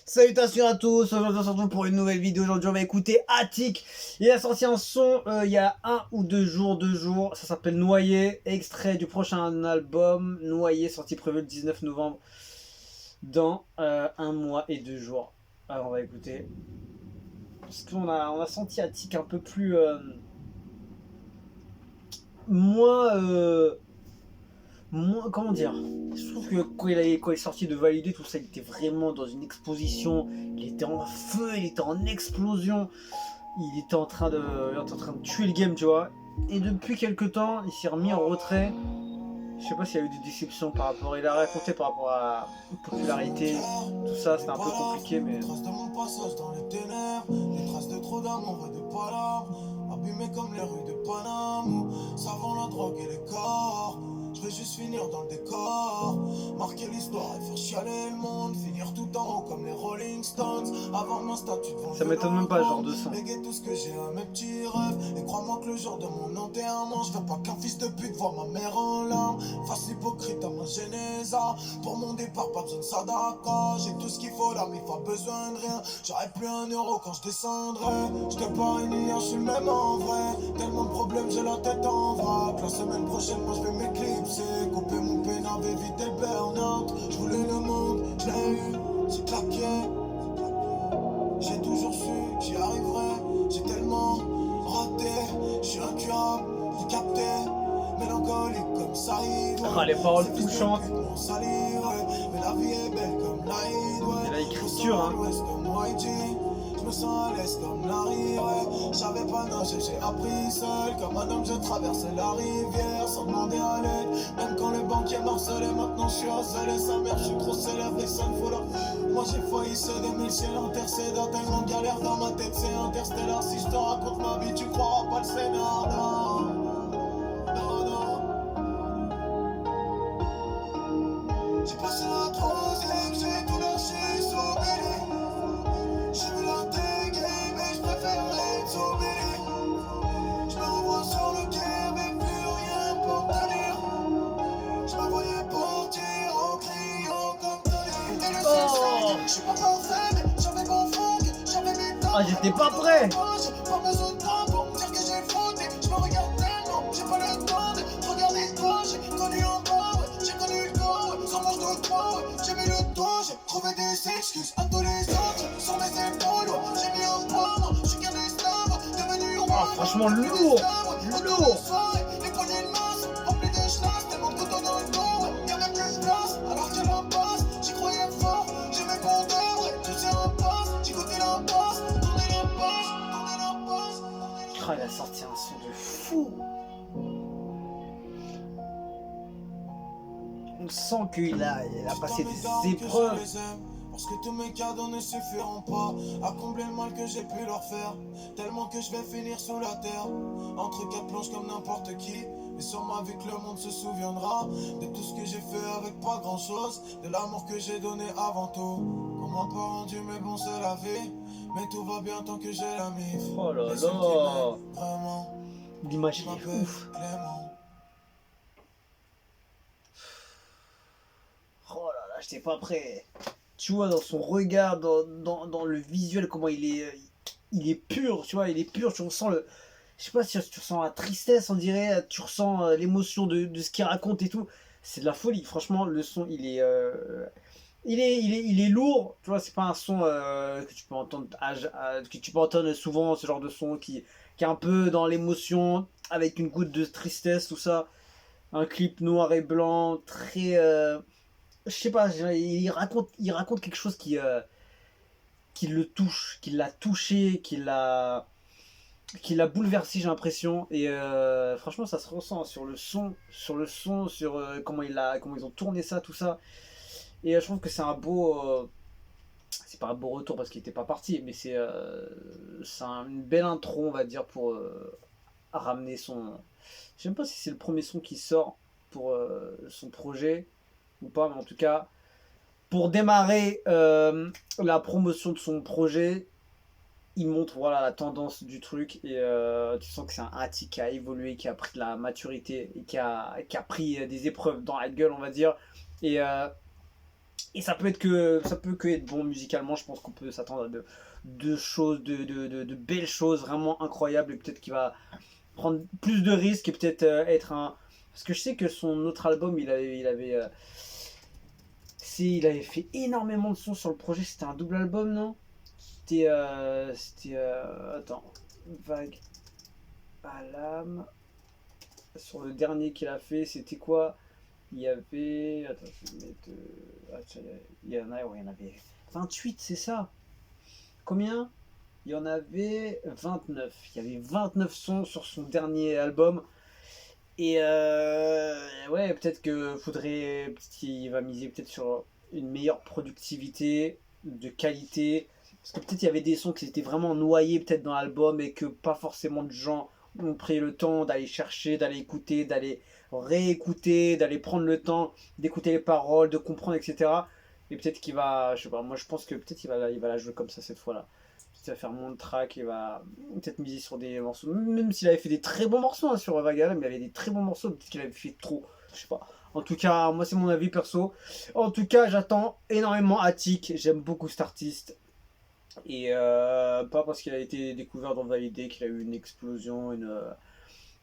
Salutations à tous, aujourd'hui on se retrouve pour une nouvelle vidéo. Aujourd'hui on va écouter Attic. Il a sorti un son il y a 1 ou 2 jours, ça s'appelle Noyer, extrait du prochain album Noyer, sorti prévu le 19 novembre dans 1 mois et 2 jours. Alors on va écouter. Parce qu'on a senti Attic un peu plus... moins... comment dire, je trouve que quand il est sorti de Valider, tout ça, il était vraiment dans une exposition, il était en feu, il était en explosion, il était en train de tuer le game, tu vois. Et depuis quelques temps, il s'est remis en retrait. Je sais pas s'il y a eu des déceptions par rapport, il a raconté par rapport à la popularité, tout ça, c'était un peu compliqué, mais... Traces de mon passage dans les ténèbres, des traces de trop d'amour et de palabres, abîmé comme les rues de Paname, savant la drogue et les corps. Je veux juste finir dans le décor, marquer l'histoire et faire chialer le monde, finir tout en haut comme les Rolling Stones, avoir mon statut devant. Ça m'étonne même pas, ce genre de son. Léguer tout ce que j'ai à mes petits rêves, et crois-moi que le jour de mon enterrement, je veux pas qu'un fils de pute voit ma mère en larmes, face hypocrite à ma genèse. Pour mon départ, pas besoin de sadaka, j'ai tout ce qu'il faut là, mais pas besoin de rien. J'aurai plus €1 quand je descendrai. Je te parie ni un, je suis le même en vrai. Tellement de problèmes, j'ai la tête en vrac. La semaine prochaine, moi je vais m'éclipser. Couper mon pénal, éviter le burn-out. Je voulais le monde, je l'ai eu, j'ai claqué. J'ai toujours su que j'y arriverais. J'ai tellement raté, je suis incurable, j'ai capté. Mélancolique comme Saïd. Ah, les paroles touchantes. Mais la vie est belle comme Naïd. Et la écriture, hein. Je me sens à l'aise comme Larry, ouais. J'avais pas nagé, j'ai appris seul. Comme un homme, je traversais la rivière sans demander à l'aide. Même quand le banquier m'harcelait, maintenant je suis harcelé. Sa mère, je suis trop célèbre et ça me fout là. Moi j'ai failli céder, mais le ciel intercédant. Tellement de galères dans ma tête, c'est interstellaire. Si je te raconte ma vie, tu croiras pas le scénar. Non, non, non. J'ai passé la troisième, j'ai tout lâché sous Billy. J'ai vu la dégaine, mais je préférerais être sous Billy. Je me revois sur le quai, mais plus rien pour tenir. Je me voyais partir en criant comme Tony. Et le Oh, je suis pas parfait, mais j'avais mon funk, j'avais mes temps. ah, j'étais pas prêt. J'ai pas besoin de temps pour me dire que j'ai fauté. Je me regarde tellement, j'ai pas le temps de regarder toi. J'ai connu en bas, ouais, j'ai connu le corps, ouais, sans manche de toi, ouais. J'ai mis le doigt, j'ai trouvé des excuses à tous les autres. Sur mes épaules, ouais, j'ai mis un poids, moi, je suis qu'un esclave, devenu roi. Ah, franchement lourd, lourd. Les poignées de masse, remplis de schlass, tellement de couteaux dans le dos, ouais. Y'a même plus de place, alors que la passe, j'y croyais fort, j'ai mes compteurs, ouais, tu sais un passe, j'ai goûté la passe, tourné la passe, tourné la passe, tourné la passe. Ah, il a sorti un son de fou. On sent il a passé des épreuves. Parce que tous mes cadeaux ne suffiront pas à combler le mal que j'ai pu leur faire. Tellement que je vais finir sous la terre, entre quatre planches comme n'importe qui. Mais sur ma vie que le monde se souviendra de tout ce que j'ai fait avec pas grand chose, de l'amour que j'ai donné avant tout. Qu'on m'a pas rendu mais bon c'est la vie. Mais tout va bien tant que j'ai la mif. Oh là Les seuls qui là. m'aiment vraiment, L'image je il est m'appelle ouf. Clément. Oh là là, j'étais pas prêt. Tu vois dans son regard, dans le visuel, comment il est pur, tu vois, il est pur, tu ressens le... Je sais pas si tu ressens la tristesse, on dirait, tu ressens l'émotion de ce qu'il raconte et tout. C'est de la folie, franchement, le son, il est lourd, tu vois, c'est pas un son que tu peux entendre que tu peux entendre souvent, ce genre de son qui est un peu dans l'émotion, avec une goutte de tristesse, tout ça. Un clip noir et blanc, très... je sais pas, il raconte quelque chose qui le touche, qui l'a touché, qui l'a bouleversé, j'ai l'impression. Et franchement, ça se ressent sur comment ils ont tourné ça, tout ça. Et je trouve que c'est un beau, c'est pas un beau retour parce qu'il était pas parti, mais une belle intro, on va dire, pour ramener son. Je sais même pas si c'est le premier son qui sort pour son projet ou pas, mais en tout cas, pour démarrer la promotion de son projet, il montre voilà la tendance du truc et tu sens que c'est un Attic qui a évolué, qui a pris de la maturité et qui a pris des épreuves dans la gueule, on va dire. Et Et ça peut que être bon musicalement. Je pense qu'on peut s'attendre à de choses, de belles choses vraiment incroyables. Et peut-être qu'il va prendre plus de risques et peut-être être un. Parce que je sais que son autre album, il avait fait énormément de sons sur le projet. C'était un double album, non? Attends. Vague à l'âme. Sur le dernier qu'il a fait, c'était quoi? Il y avait. Attends, je vais mettre. Tiens, il y en a, ouais, il y en avait 28, c'est ça? Combien? Il y en avait 29. Il y avait 29 sons sur son dernier album. Et ouais, peut-être que faudrait. Peut-être qu'il va miser peut-être sur une meilleure productivité, de qualité. Parce que peut-être il y avait des sons qui étaient vraiment noyés peut-être dans l'album et que pas forcément de gens ont pris le temps d'aller chercher, d'aller écouter, d'aller réécouter, d'aller prendre le temps d'écouter les paroles, de comprendre, etc. Et peut-être qu'il va, je sais pas, moi je pense que peut-être il va la jouer comme ça cette fois-là. Peut-être qu'il va faire moins de tracks, il va peut-être miser sur des morceaux, même s'il avait fait des très bons morceaux hein, sur Vagala, mais il avait des très bons morceaux, peut-être qu'il avait fait trop, je sais pas. En tout cas, moi c'est mon avis perso. En tout cas, j'attends énormément Attic, j'aime beaucoup cet artiste. Et pas parce qu'il a été découvert dans Validé qu'il a eu une explosion,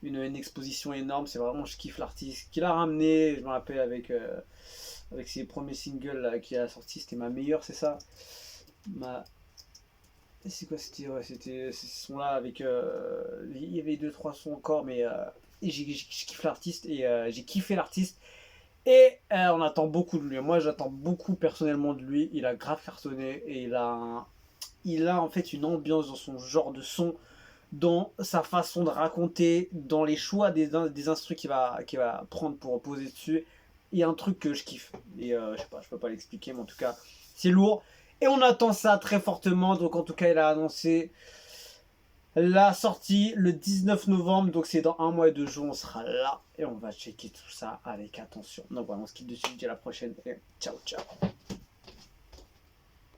une exposition énorme. C'est vraiment, je kiffe l'artiste qu'il a ramené. Je me rappelle avec ses premiers singles qu'il a sorti, c'était ma meilleure, c'est ça? Ma... C'est quoi? C'était ouais, c'était ces sons-là avec. Il y avait deux trois sons encore, mais et je kiffe l'artiste et j'ai kiffé l'artiste. Et on attend beaucoup de lui. Moi, j'attends beaucoup personnellement de lui. Il a grave cartonné et il a en fait une ambiance dans son genre de son, dans sa façon de raconter, dans les choix des instruments qu'il va prendre pour poser dessus. Il y a un truc que je kiffe. Et je sais pas, je peux pas l'expliquer, mais en tout cas, c'est lourd. Et on attend ça très fortement. Donc en tout cas, il a annoncé la sortie le 19 novembre. Donc c'est dans un mois et 2 jours, on sera là. Et on va checker tout ça avec attention. Donc voilà, on se quitte dessus. Je dis à la prochaine. Et ciao, ciao.